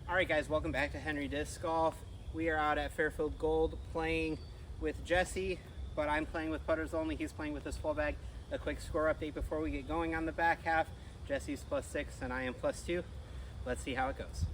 Alright guys, welcome back to Henry Disc Golf. We are out at Fairfield Gold playing with Jesse, but I'm playing with putters only. He's playing with his full bag. A quick score update before we get going on the back half. Jesse's +6 and I am +2. Let's see how it goes.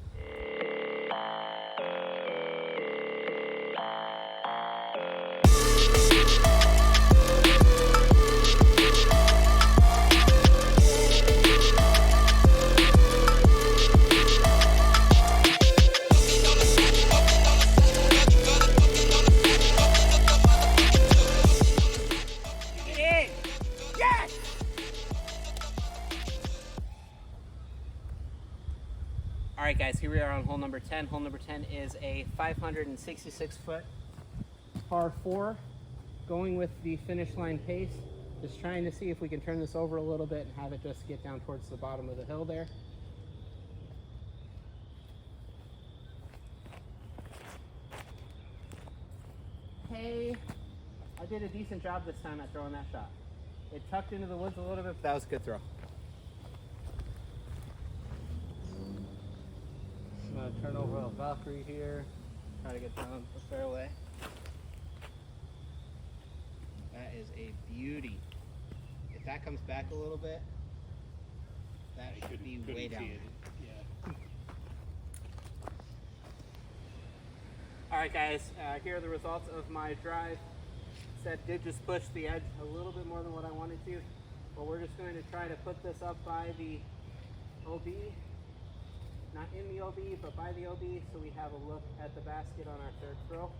Alright guys, here we are on hole number 10. Hole number 10 is a 566-foot par 4, going with the finish line pace. Just trying to see if we can turn this over a little bit and have it just get down towards the bottom of the hill there. Hey, I did a decent job this time at throwing that shot. It tucked into the woods a little bit, but that was a good throw. I'm going to turn over a Valkyrie here, try to get down the fairway. That is a beauty. If that comes back a little bit, that should be way down. Yeah. Alright guys, here are the results of my drive. Set did just push the edge a little bit more than what I wanted to, but we're just going to try to put this up by the OB. Not in the OB, but by the OB, so we have a look at the basket on our third throw.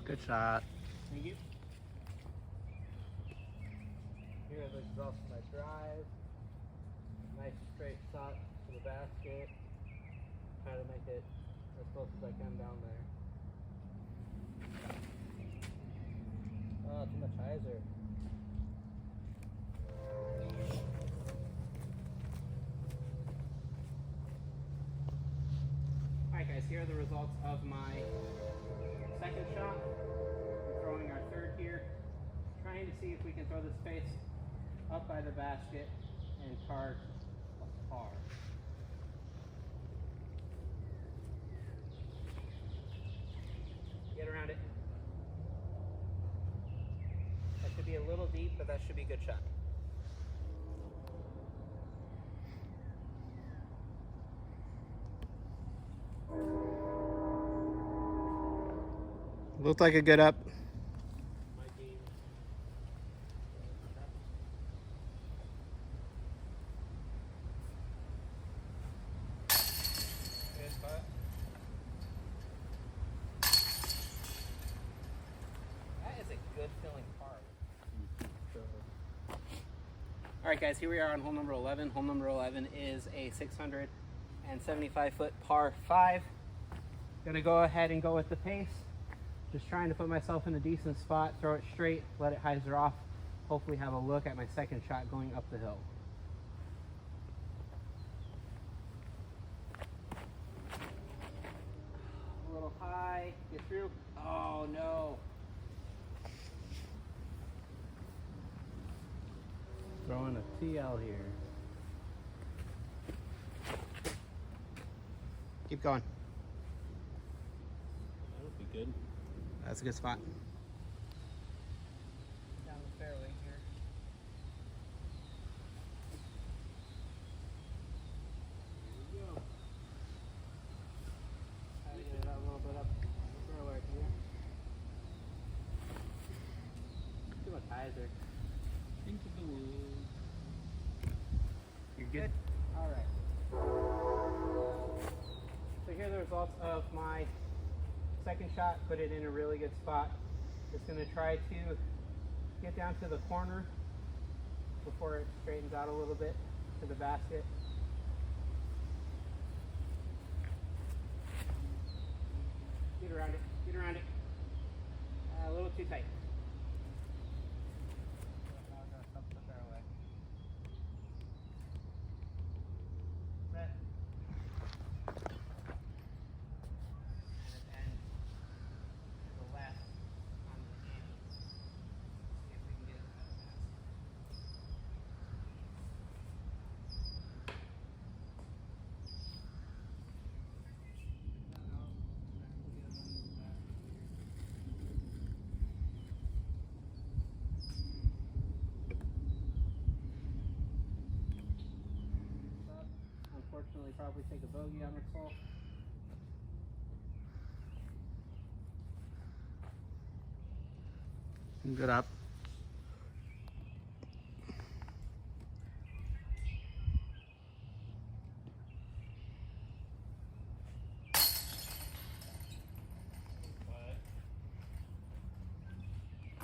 Good shot. Thank you. Here are the results of my drive. Nice straight shot to the basket. Try to make it as close as I can down there. Oh, too much hyzer. Alright guys, here are the results of my second shot. We're throwing our third here. Trying to see if we can throw this face up by the basket and card a par. Get around it. That should be a little deep, but that should be a good shot. Looked like a good up. Alright guys, here we are on hole number 11. Hole number 11 is a 675-foot par 5. Gonna go ahead and go with the pace. Just trying to put myself in a decent spot, throw it straight, let it hyzer off. Hopefully have a look at my second shot going up the hill. A little high, get through. Oh no. Throwing a TL here. Keep going. That would be good. That's a good spot. Down the fairway here. Here we go. Try to get it out a little bit up the fairway here. Too much hyzer. Into the woods. You're good? Alright. So here are the results of my second shot. Put it in a really good spot. Just going to try to get down to the corner before it straightens out a little bit to the basket. Get around it. Get around it. A little too tight. definitely probably take a bogey on this hole. Good up.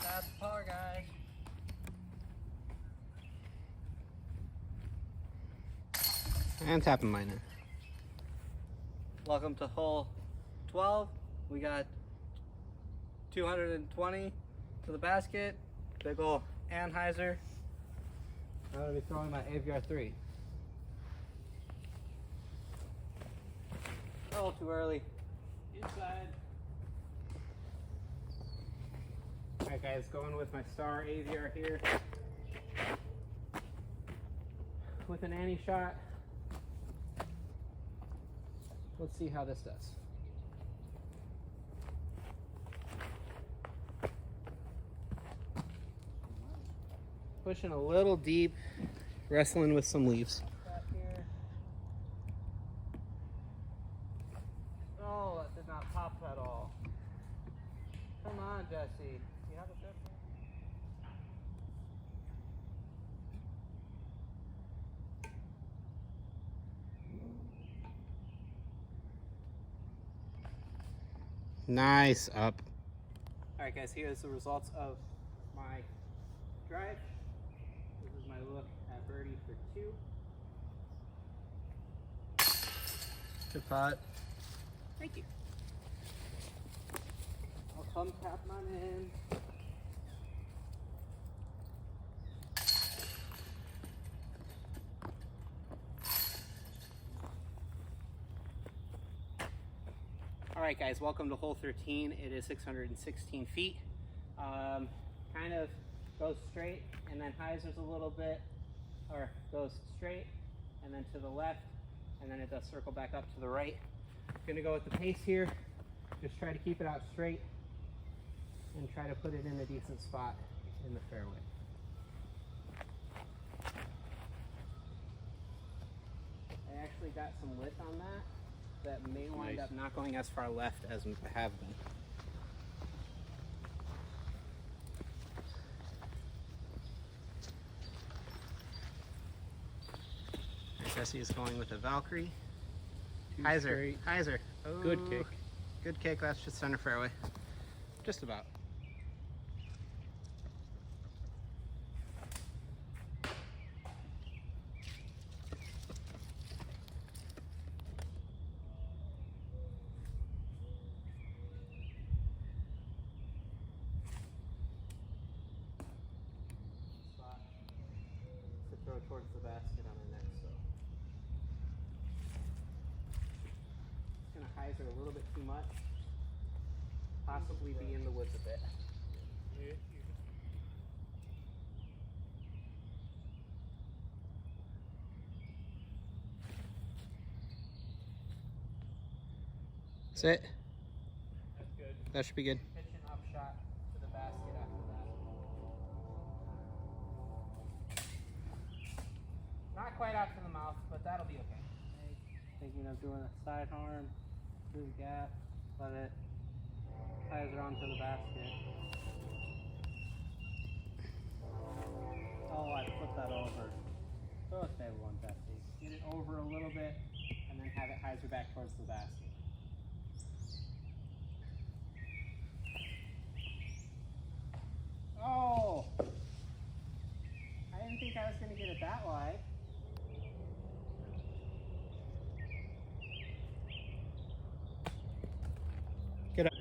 That's par, guys. And tapping miner. Welcome to hole 12. We got 220 to the basket. Big ol' Anheuser. I'm gonna be throwing my AVR 3. A little too early. Inside. Alright guys, going with my Star AVR here. With an Annie shot. Let's see how this does. Pushing a little deep, wrestling with some leaves. Back here. Oh, that did not pop at all. Come on, Jesse. You have a good one? Nice up. Alright guys, here's the results of my drive. This is my look at birdie for 2. Good putt. Thank you. I'll come tap mine in. Alright guys, welcome to hole 13. It is 616 feet. Kind of goes straight and then hyzers a little bit, or goes straight and then to the left, and then it does circle back up to the right. Gonna go with the pace here. Just try to keep it out straight and try to put it in a decent spot in the fairway. I actually got some width on that may wind up not going as far left as I have been. Jesse is going with a Valkyrie. Hyzer. Oh, Good kick. Good kick. That's just center fairway. Just about. Spot to throw towards the basket on the next throw. Gonna hyzer a little bit too much. Possibly be in the woods a bit. Sit. That's good. That should be good. Pitch an up shot to the basket after that. Not quite out to the mouth, but that'll be okay. Thinking of doing a side arm through the gap, let it hyzer onto the basket. Oh, I flipped that over. Throw a stable one, Jesse. Get it over a little bit, and then have it hyzer back towards the basket. Oh! I didn't think I was going to get it that wide. Get up.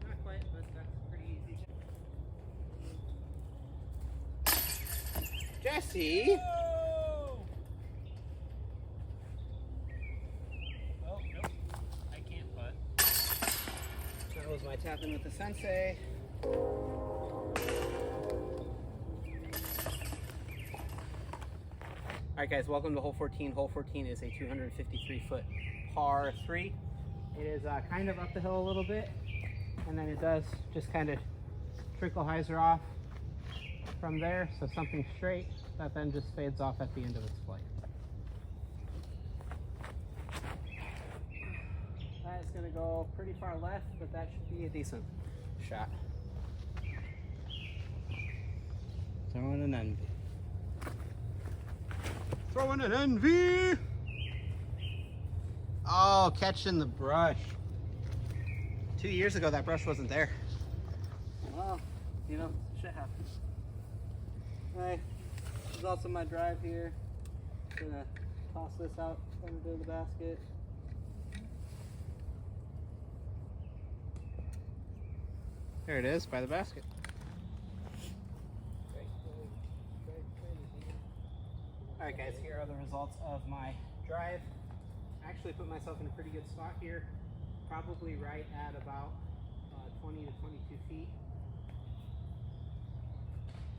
Not quite, but that's pretty easy. Jesse! Oh, nope. I can't putt. That was my tap in with the sensei. Alright guys, welcome to hole 14. Hole 14 is a 253-foot par 3. It is kind of up the hill a little bit, and then it does just kind of trickle hyzer off from there, so something straight that then just fades off at the end of its flight. That is going to go pretty far left, but that should be a decent shot. Throwing an envy. Throwing an envy! Oh, catching the brush. 2 years ago, that brush wasn't there. Well, you know, shit happens. Alright, results of my drive here. Gonna toss this out under the basket. There it is, by the basket. Alright guys, here are the results of my drive. I actually put myself in a pretty good spot here. Probably right at about 20 to 22 feet.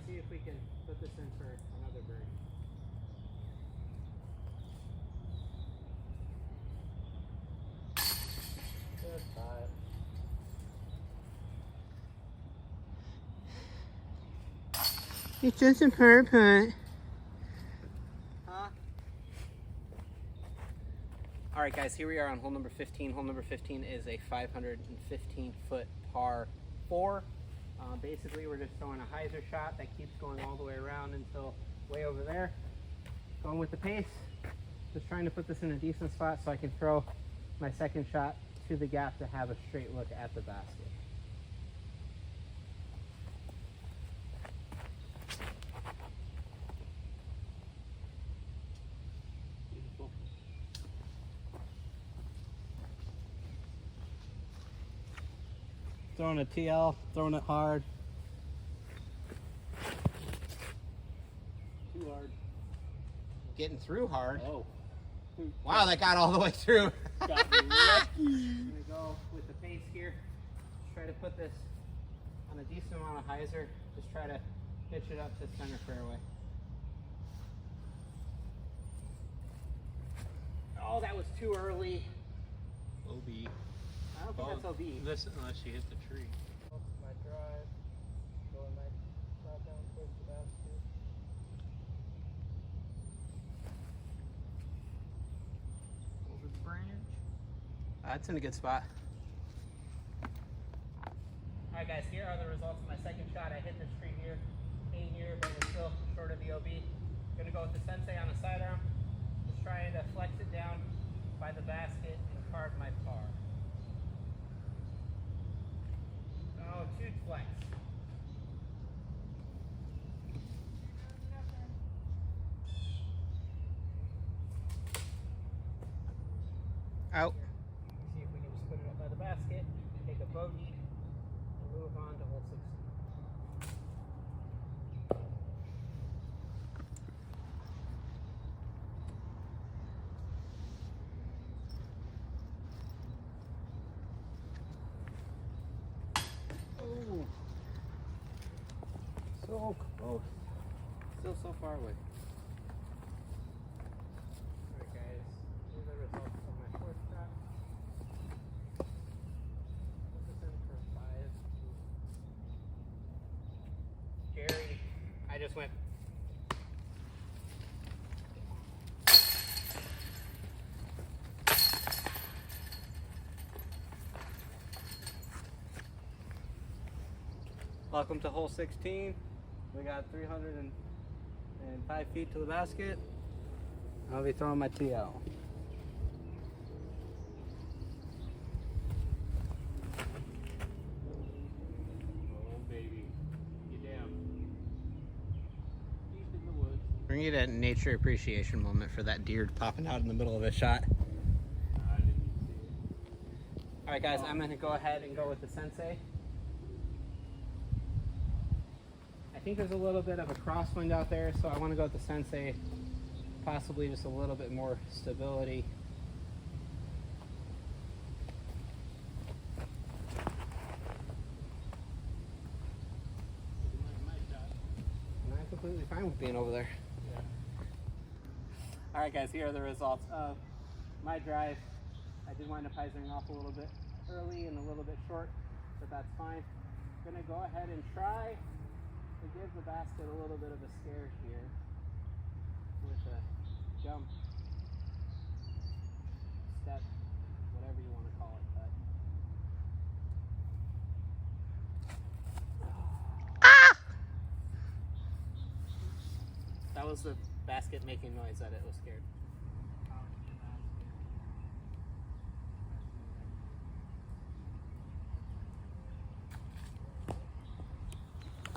See if we can put this in for another birdie. Good spot. It's just a putt. Huh? Alright guys, here we are on hole number 15. Hole number 15 is a 515-foot par 4. Basically, we're just throwing a hyzer shot that keeps going all the way around until way over there. Going with the pace. Just trying to put this in a decent spot so I can throw my second shot to the gap to have a straight look at the basket. Beautiful. Throwing a TL, throwing it hard. Too hard. Getting through hard. Oh. Wow, that got all the way through. Got me lucky. I'm gonna go with the pace here. Just try to put this on a decent amount of hyzer. Just try to pitch it up to center fairway. Oh, that was too early. OB. I don't think that's OB. Listen, unless you hit the tree. My drive, going my shot down towards the basket. Over the branch. That's in a good spot. Alright guys, here are the results of my second shot. I hit this tree here, came here, but was still short of the OB. Gonna go with the sensei on the sidearm. Just trying to flex it down by the basket and carve my par. Oh, too flex. Out. See if we can just put it up by the basket, take a bogey, and move on to hole 16. Oh, so close. Still so far away. Alright guys, here's the results of my fourth shot. Put this in for 5. Jerry, I just went. Welcome to hole 16. We got 305 feet to the basket. I'll be throwing my TL. Oh, baby. Get down. Deep in the woods. We're gonna get a nature appreciation moment for that deer popping out in the middle of a shot. I didn't see it. Alright guys, I'm gonna go ahead and go with the sensei. I think there's a little bit of a crosswind out there, so I want to go with the sensei. Possibly just a little bit more stability. And I'm completely fine with being over there. Yeah. Alright guys, here are the results of my drive. I did wind up hyzering off a little bit early and a little bit short, but that's fine. I'm gonna go ahead and try to give the basket a little bit of a scare here with a jump, step, whatever you want to call it. But that was the basket making noise that it was scared.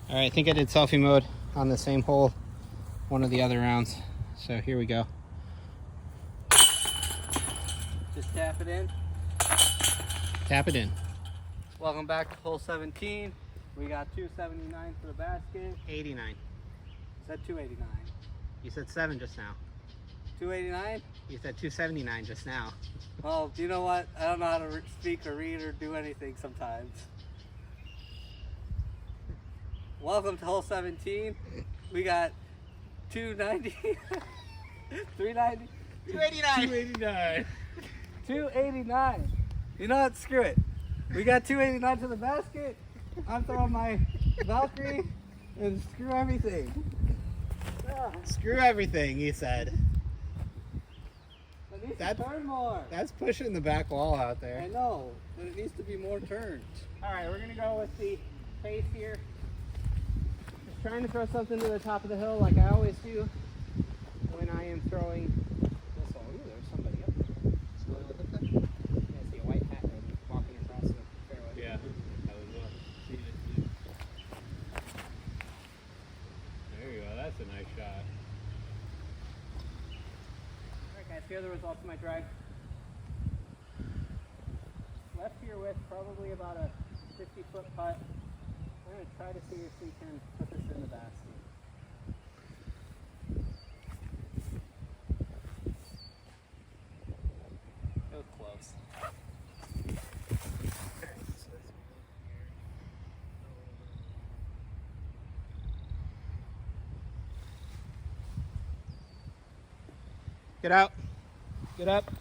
All right, I think I did selfie mode on the same hole one of the other rounds. So here we go. Just tap it in. Tap it in. Welcome back to hole 17. We got 279 for the basket. 89. Said 289. You said 7 just now. 289? You said 279 just now. Well, you know what? I don't know how to speak or read or do anything sometimes. Welcome to hole 17. We got 290, 390, 289. 289. You know what? Screw it. We got 289 to the basket. I'm throwing my Valkyrie and screw everything. Screw everything, he said. It needs to turn more. That's pushing the back wall out there. I know, but it needs to be more turned. All right, we're gonna go with the pace here. Just trying to throw something to the top of the hill like I always do when I am throwing this hole. Ooh, there's somebody up there. Yeah, I see a white hat walking across the fairway. Yeah, I was seeing it too. There you go. That's a nice shot. All right, guys, here are the results of my drive. Left here with probably about a 50-foot putt. I'm going to try to see if we can put this in the basket. It was close. Get out. Get up.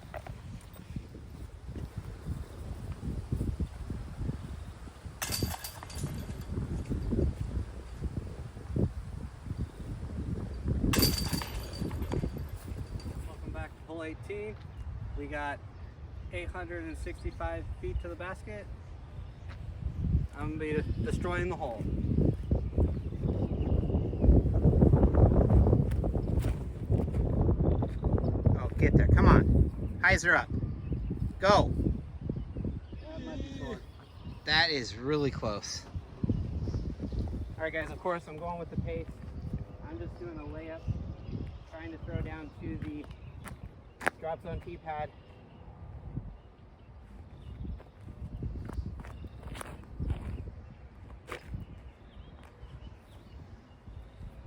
Welcome back to hole 18. We got 865 feet to the basket. I'm going to be destroying the hole. Oh, get there. Come on. Hyzer up. Go. That might be short. That is really close. All right, guys, of course, I'm going with the pace. I'm just doing a layup, trying to throw down to the drop zone tee pad.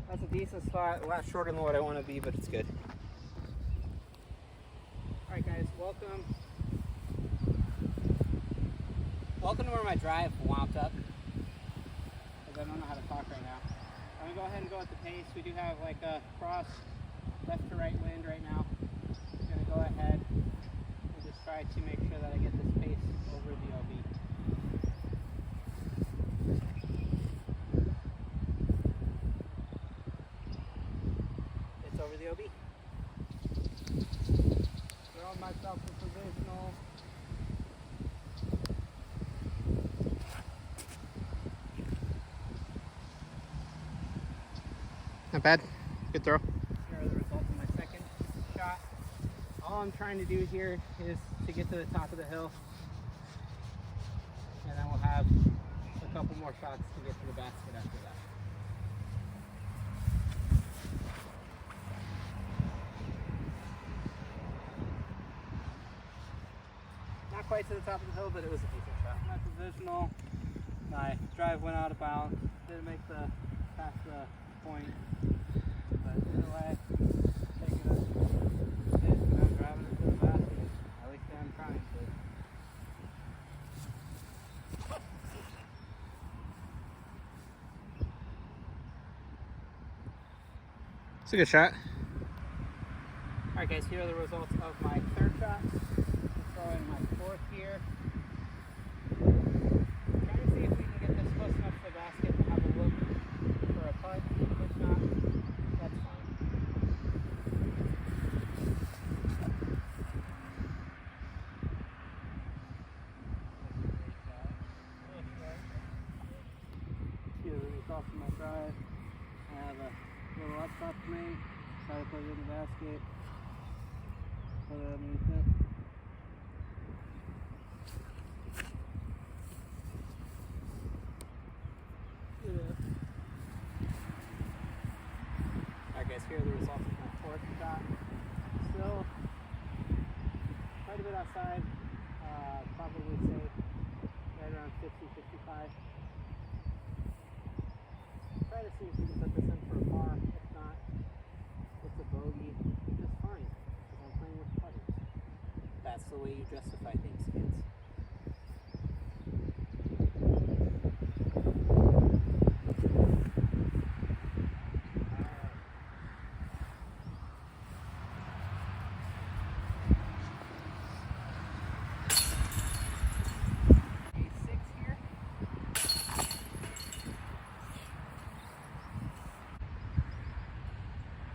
That's a decent spot, a lot shorter than what I want to be, but it's good. All right, guys, welcome. Welcome to where my drive wound up, because I don't know how to talk right now. I'm gonna go ahead and go at the pace. We do have like a cross left to right wind right now. I'm gonna go ahead and just try to make sure that I get this pace over the OB. It's over the OB. Throwing myself in positional. Not bad. Good throw. Here are the results of my second shot. All I'm trying to do here is to get to the top of the hill, and then we'll have a couple more shots to get to the basket after that. Not quite to the top of the hill, but it was a decent shot. My positional, my drive went out of bounds, didn't make the past the point. But either way, taking it and I'm driving it to the basket. At least I'm trying to. It's a good shot. Alright guys, here are the results of my third shot. I'm throwing my fourth here. Trying to see if we can get this close enough to the basket to have a look for a my drive. I have a little up top to make. Try to put it in the basket. Put it underneath it. Alright guys, here are the results of my fourth shot. Still quite a bit outside. Probably say right around 50, 55. Try to see if we can put this in for a par. If not, it's a bogey. Just fine, because I'm playing with putters. That's the way you justify things, kids.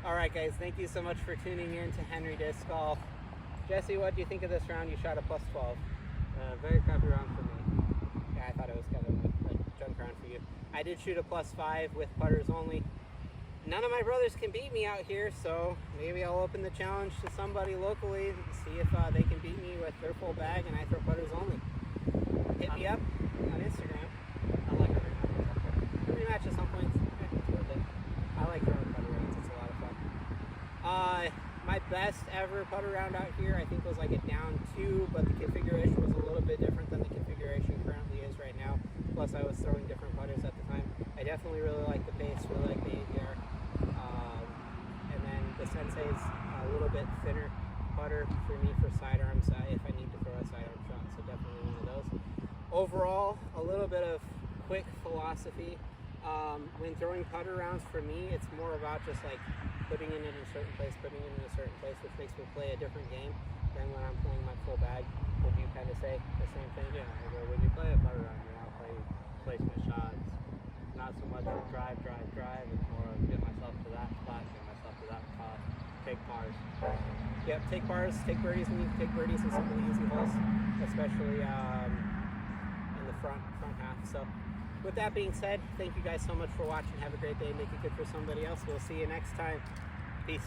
Alright guys, thank you so much for tuning in to Henry Disc Golf. Jesse, what do you think of this round? You shot a plus 12. Very crappy round for me. Yeah, I thought it was kind of a junk round for you. I did shoot a plus 5 with putters only. None of my brothers can beat me out here, so maybe I'll open the challenge to somebody locally and see if they can beat me with their full bag and I throw putters only. Hit me up on Instagram. I like a rematch. A rematch at some point. It's worth it. I like throwing putter rounds. It's a lot of fun. My best ever putter round out here, I think, was like a down 2, but the configuration was a little bit different than the configuration currently is right now. Plus, I was throwing different putters at the time. I definitely really like the pace, really like the ADR. And then the Sensei's a little bit thinner putter for me for sidearms if I need to throw a sidearm shot, so definitely one of those. Overall, a little bit of quick philosophy. When throwing putter rounds, for me, it's more about just like putting it in a certain place, which makes me play a different game than when I'm playing my full bag. Would you kind of say the same thing? Yeah, when you play a putter round, you're not playing placement shots. Not so much drive. It's more of get myself to that spot, get myself to that spot, take pars. Yep, take pars, take birdies when you take birdies in some of the easy holes, especially in the front half. So with that being said, thank you guys so much for watching. Have a great day. Make it good for somebody else. We'll see you next time. Peace.